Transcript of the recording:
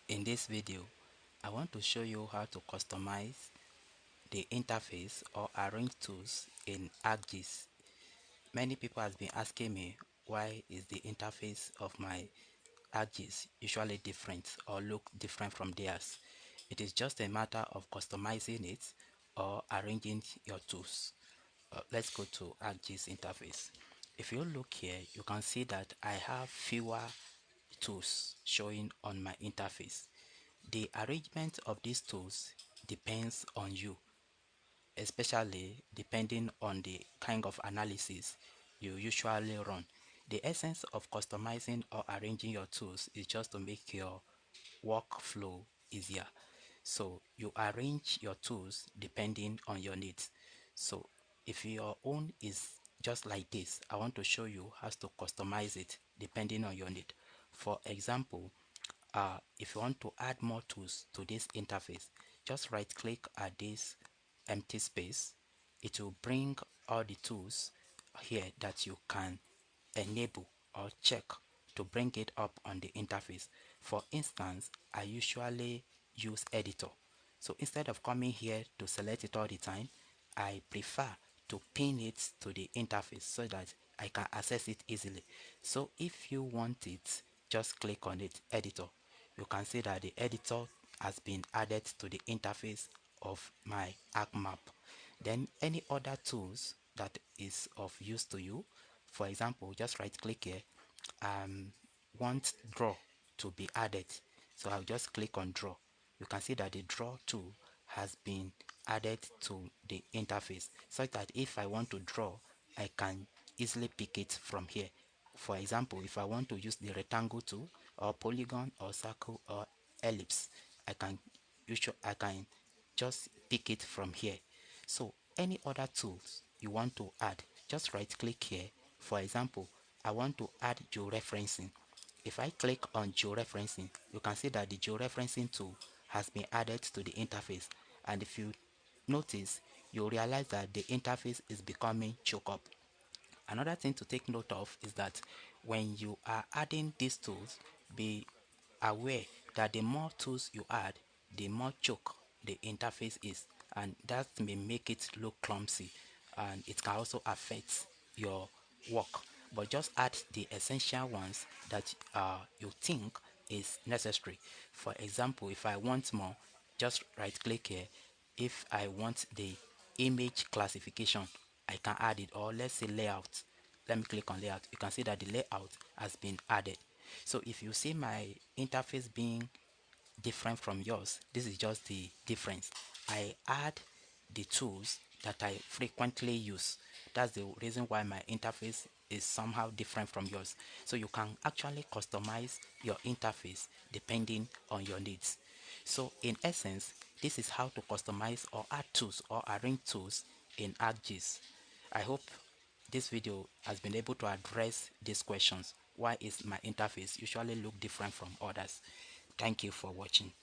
In this video, I want to show you how to customize the interface or arrange tools in ArcGIS. Many people have been asking me why is the interface of my ArcGIS usually different or look different from theirs. It is just a matter of customizing it or arranging your tools. Let's go to ArcGIS interface. If you look here, you can see that I have fewer tools showing on my interface. The arrangement of these tools depends on you, especially depending on the kind of analysis you usually run. The essence of customizing or arranging your tools is just to make your workflow easier. So you arrange your tools depending on your needs. So if your own is just like this, I want to show you how to customize it depending on your need. For example, if you want to add more tools to this interface, just right click at this empty space. It will bring all the tools here that you can enable or check to bring it up on the interface. For instance, I usually use editor. So instead of coming here to select it all the time, I prefer to pin it to the interface so that I can access it easily. So if you want it, just click on it, editor. You can see that the editor has been added to the interface of my ArcMap. Then any other tools that is of use to you, for example, just right click here, want draw to be added. So I'll just click on draw. You can see that the draw tool has been added to the interface such that if I want to draw, I can easily pick it from here. For example, if I want to use the rectangle tool or polygon or circle or ellipse, I can just pick it from here. So any other tools you want to add, just right click here. For example, I want to add georeferencing. If I click on georeferencing, you can see that the georeferencing tool has been added to the interface. And if you notice, you'll realize that the interface is becoming choked up. Another thing to take note of is that when you are adding these tools, be aware that the more tools you add, the more choke the interface is, and that may make it look clumsy, and it can also affect your work. But just add the essential ones that you think is necessary. For example, if I want more, just right click here. If I want the image classification, I can add it, or let's say layout. Let me click on layout. You can see that the layout has been added. So if you see my interface being different from yours, this is just the difference. I add the tools that I frequently use. That's the reason why my interface is somehow different from yours. So you can actually customize your interface depending on your needs. So in essence, this is how to customize or add tools or arrange tools in ArcGIS. I hope this video has been able to address these questions. Why is my interface usually look different from others? Thank you for watching.